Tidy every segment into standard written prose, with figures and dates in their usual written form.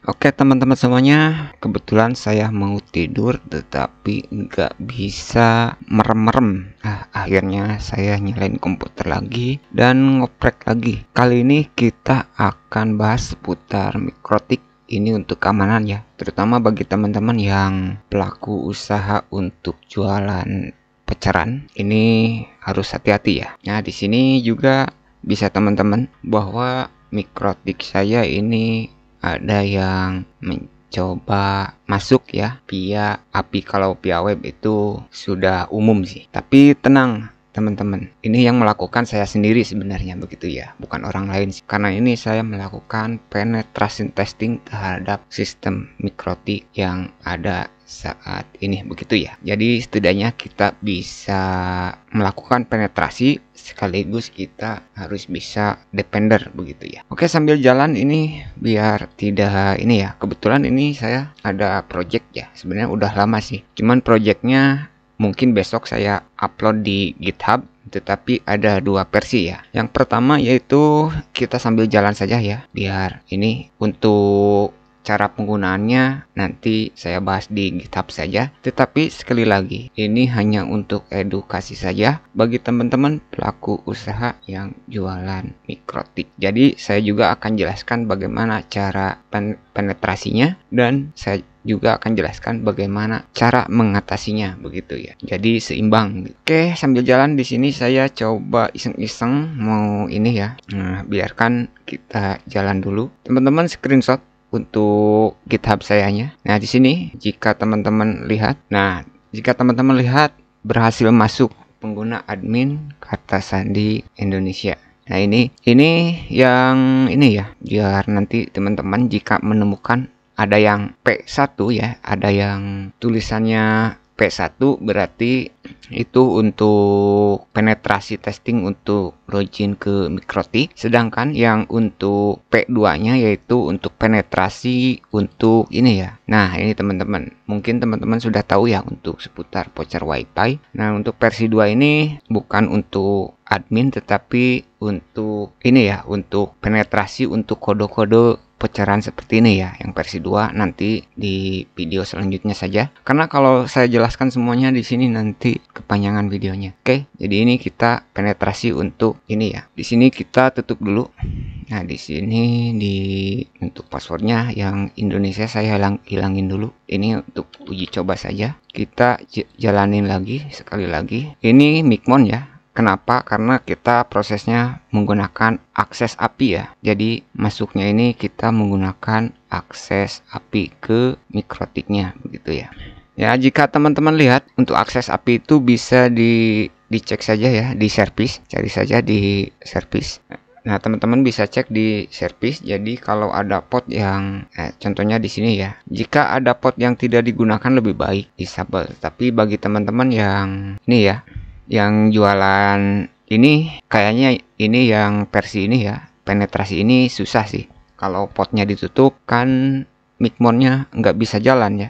Oke teman-teman semuanya, kebetulan saya mau tidur tetapi nggak bisa merem-merem. Akhirnya saya nyalain komputer lagi dan ngoprek lagi. Kali ini kita akan bahas seputar mikrotik. Ini untuk keamanan ya, terutama bagi teman-teman yang pelaku usaha untuk jualan peceran. Ini harus hati-hati ya. Nah, di sini juga bisa teman-teman bahwa mikrotik saya ini ada yang mencoba masuk ya via API. Kalau via web itu sudah umum sih, tapi tenang teman-teman, ini yang melakukan saya sendiri sebenarnya begitu ya, bukan orang lain sih. Karena ini saya melakukan penetration testing terhadap sistem mikrotik yang ada saat ini begitu ya. Jadi setidaknya kita bisa melakukan penetrasi sekaligus kita harus bisa defender begitu ya. Oke, sambil jalan ini biar tidak ini ya, kebetulan ini saya ada project ya, sebenarnya udah lama sih, cuman projectnya mungkin besok saya upload di GitHub, tetapi ada dua versi ya. Yang pertama yaitu kita sambil jalan saja ya, biar ini untuk cara penggunaannya nanti saya bahas di GitHub saja. Tetapi sekali lagi, ini hanya untuk edukasi saja bagi teman-teman pelaku usaha yang jualan mikrotik. Jadi saya juga akan jelaskan bagaimana cara penetrasinya, dan saya juga akan jelaskan bagaimana cara mengatasinya begitu ya. Jadi seimbang. Oke, sambil jalan di sini saya coba iseng-iseng mau ini ya. Nah, biarkan kita jalan dulu. Teman-teman screenshot untuk GitHub sayanya. Nah, di sini jika teman-teman lihat, berhasil masuk pengguna admin kata sandi Indonesia. Nah, ini yang ini ya, biar nanti teman-teman jika menemukan ada yang P1 ya, ada yang tulisannya P1 berarti itu untuk penetrasi testing untuk login ke mikrotik, sedangkan yang untuk P2-nya yaitu untuk penetrasi untuk ini ya. Nah, ini teman-teman, mungkin teman-teman sudah tahu ya untuk seputar voucher WiFi. Nah, untuk versi 2 ini bukan untuk admin tetapi untuk ini ya, untuk penetrasi untuk kode-kode pecahan seperti ini ya. Yang versi 2 nanti di video selanjutnya saja, karena kalau saya jelaskan semuanya di sini nanti kepanjangan videonya. Oke, jadi ini kita penetrasi untuk ini ya. Di sini kita tutup dulu. Nah, di sini untuk passwordnya yang Indonesia saya hilangin dulu. Ini untuk uji coba saja. Kita jalanin lagi sekali lagi. Ini Micmon ya. Kenapa? Karena kita prosesnya menggunakan akses API ya. Jadi masuknya ini kita menggunakan akses API ke mikrotiknya begitu ya. Ya, jika teman-teman lihat untuk akses API itu bisa dicek saja ya di service, cari saja di service. Nah, teman-teman bisa cek di service. Jadi kalau ada port yang contohnya di sini ya, jika ada port yang tidak digunakan lebih baik disable. Tapi bagi teman-teman yang ini ya, yang jualan ini, kayaknya ini yang versi ini ya, penetrasi ini susah sih. Kalau potnya ditutup kan Micmonnya nggak bisa jalan ya,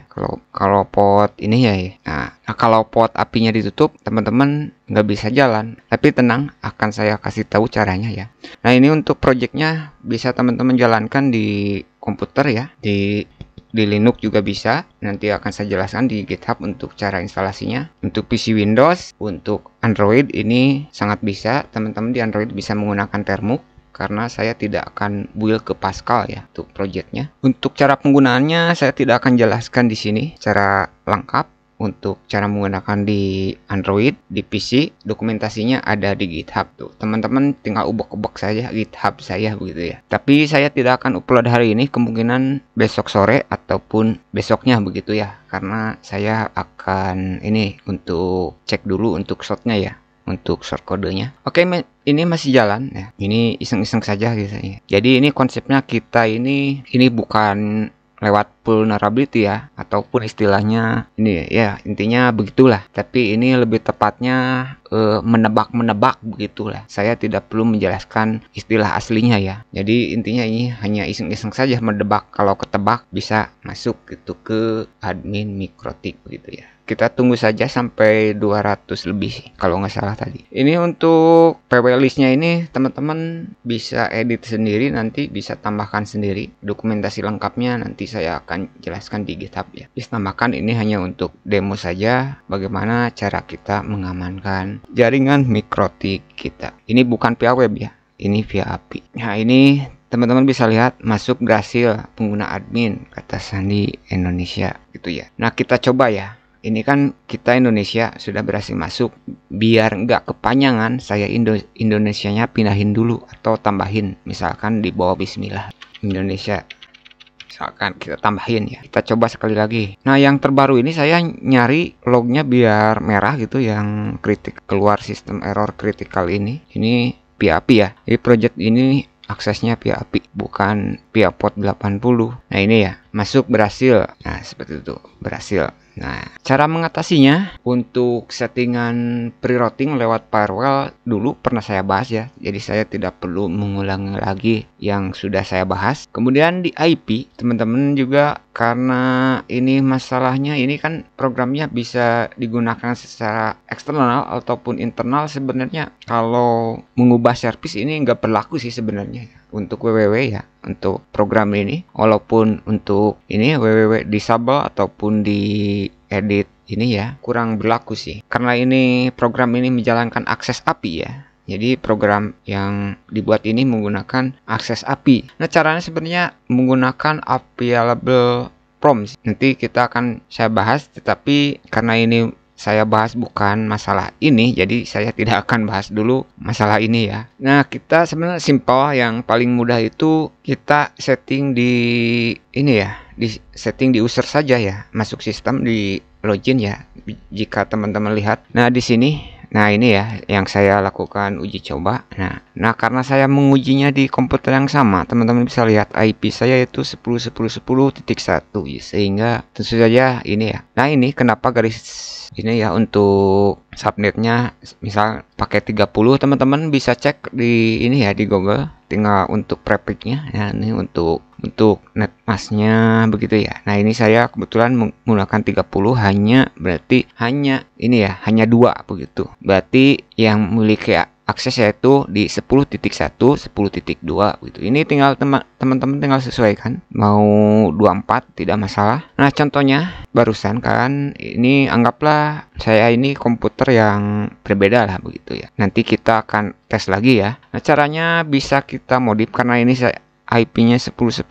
kalau pot ini ya. Nah, kalau pot apinya ditutup teman-teman nggak bisa jalan. Tapi tenang, akan saya kasih tahu caranya ya. Nah, ini untuk projectnya bisa teman-teman jalankan di komputer ya, di Linux juga bisa. Nanti akan saya jelaskan di GitHub untuk cara instalasinya. Untuk PC Windows, untuk Android ini sangat bisa. Teman-teman di Android bisa menggunakan Termux, karena saya tidak akan build ke Pascal ya untuk projectnya. Untuk cara penggunaannya saya tidak akan jelaskan di sini secara lengkap. Untuk cara menggunakan di Android, di PC, dokumentasinya ada di GitHub tuh. Teman-teman tinggal ubek-ubek saja GitHub saya begitu ya. Tapi saya tidak akan upload hari ini, kemungkinan besok sore ataupun besoknya begitu ya. Karena saya akan ini untuk cek dulu untuk shotnya ya, untuk short kodenya. Oke, ini masih jalan ya. Ini iseng-iseng saja gitu ya. Jadi ini konsepnya kita ini bukan lewat vulnerability ya, ataupun istilahnya ini ya, intinya begitulah. Tapi ini lebih tepatnya menebak-menebak begitulah. Saya tidak perlu menjelaskan istilah aslinya ya. Jadi intinya ini hanya iseng-iseng saja menebak. Kalau ketebak bisa masuk gitu ke admin mikrotik begitu ya. kita tunggu saja sampai 200 lebih sih kalau nggak salah tadi. Ini untuk PW listnya ini teman-teman bisa edit sendiri, nanti bisa tambahkan sendiri. Dokumentasi lengkapnya nanti saya akan jelaskan di GitHub ya. Bisa tambahkan, ini hanya untuk demo saja bagaimana cara kita mengamankan jaringan mikrotik kita. Ini bukan via web ya, ini via API. Nah ini teman-teman bisa lihat masuk berhasil pengguna admin kata sandi Indonesia gitu ya. Nah kita coba ya. Ini kan kita Indonesia sudah berhasil masuk. Biar nggak kepanjangan, saya Indonesianya pindahin dulu atau tambahin. Misalkan di bawah Bismillah Indonesia. Misalkan kita tambahin ya. Kita coba sekali lagi. Nah yang terbaru ini saya nyari lognya biar merah gitu, yang kritik keluar sistem error critical ini. Ini via API ya. Jadi project ini aksesnya via API, bukan via port 80. Nah ini ya, masuk berhasil. Nah seperti itu, berhasil. Nah, cara mengatasinya untuk settingan pre-routing lewat firewall dulu pernah saya bahas ya. Jadi saya tidak perlu mengulangi lagi yang sudah saya bahas. Kemudian di IP, teman-teman juga karena ini masalahnya ini kan programnya bisa digunakan secara eksternal ataupun internal. Sebenarnya kalau mengubah service ini nggak berlaku sih sebenarnya untuk www ya, untuk program ini. Walaupun untuk ini www disable ataupun di edit ini ya kurang berlaku sih, karena ini program ini menjalankan akses API ya. Jadi program yang dibuat ini menggunakan akses API. Nah caranya sebenarnya menggunakan available prompts. Nanti kita akan saya bahas, tetapi karena ini saya bahas bukan masalah ini, jadi saya tidak akan bahas dulu masalah ini ya. Nah kita sebenarnya simple, yang paling mudah itu kita setting di ini ya, di setting di user saja ya, masuk sistem di login ya. Jika teman-teman lihat, nah di sini, nah ini ya yang saya lakukan uji coba. Nah karena saya mengujinya di komputer yang sama, teman-teman bisa lihat IP saya itu 10.10.10.1 sehingga tentu saja ini ya. Nah ini kenapa garis ini ya untuk subnetnya misal pakai 30, teman-teman bisa cek di ini ya di Google, tinggal untuk prefixnya ya, ini untuk netmasknya begitu ya. Nah ini saya kebetulan menggunakan 30, hanya berarti hanya ini ya, hanya 2 begitu. Berarti yang memiliki akses yaitu di 10.1, 10.2 gitu. Ini tinggal teman-teman tinggal sesuaikan, mau 24 tidak masalah. Nah contohnya barusan kan, ini anggaplah saya ini komputer yang berbeda lah begitu ya. Nanti kita akan tes lagi ya. Nah caranya bisa kita modif, karena ini saya IP-nya 10.10.1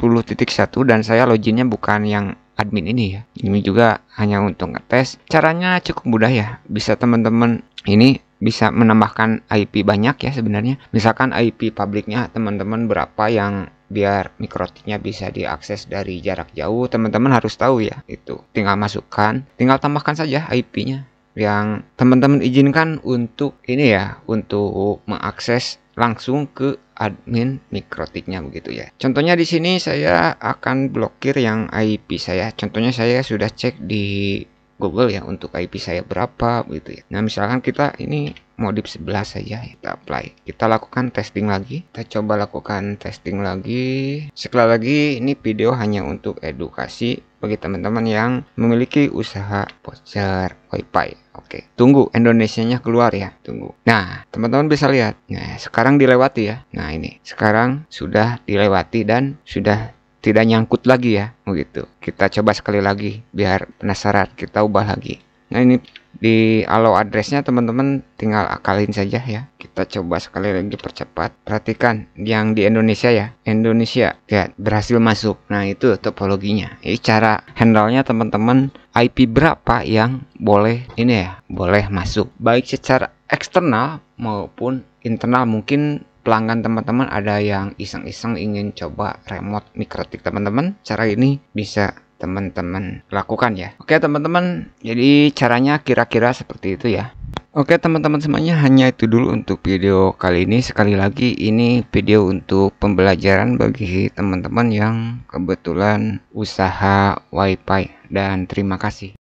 dan saya loginnya bukan yang admin ini ya. Ini juga hanya untuk ngetes. Caranya cukup mudah ya. Bisa teman-teman ini bisa menambahkan IP banyak ya sebenarnya. Misalkan IP publiknya teman-teman berapa, yang biar mikrotiknya bisa diakses dari jarak jauh, teman-teman harus tahu ya. Itu tinggal masukkan, tinggal tambahkan saja IP-nya yang teman-teman izinkan untuk ini ya, untuk mengakses langsung ke admin mikrotiknya begitu ya. Contohnya di sini saya akan blokir yang IP saya. Contohnya saya sudah cek di Google ya untuk IP saya berapa gitu ya. Nah misalkan kita ini modif 11 saja, kita apply, kita lakukan testing lagi, kita coba lakukan testing lagi. Sekali lagi ini video hanya untuk edukasi bagi teman-teman yang memiliki usaha voucher wifi. Oke, tunggu Indonesianya keluar ya, tunggu. Nah teman-teman bisa lihat, nah sekarang dilewati ya. Nah ini sekarang sudah dilewati dan sudah tidak nyangkut lagi ya, begitu. Kita coba sekali lagi biar penasaran, kita ubah lagi. Nah ini di allow addressnya teman-teman tinggal akalin saja ya. Kita coba sekali lagi percepat. Perhatikan yang di Indonesia ya, Indonesia ya berhasil masuk. Nah itu topologinya. Jadi cara handle-nya teman-teman, IP berapa yang boleh ini ya, boleh masuk, baik secara eksternal maupun internal. Mungkin pelanggan teman-teman ada yang iseng-iseng ingin coba remote mikrotik teman-teman, cara ini bisa teman-teman lakukan ya. Oke teman-teman, jadi caranya kira-kira seperti itu ya. Oke teman-teman semuanya, hanya itu dulu untuk video kali ini. Sekali lagi ini video untuk pembelajaran bagi teman-teman yang kebetulan usaha wifi, dan terima kasih.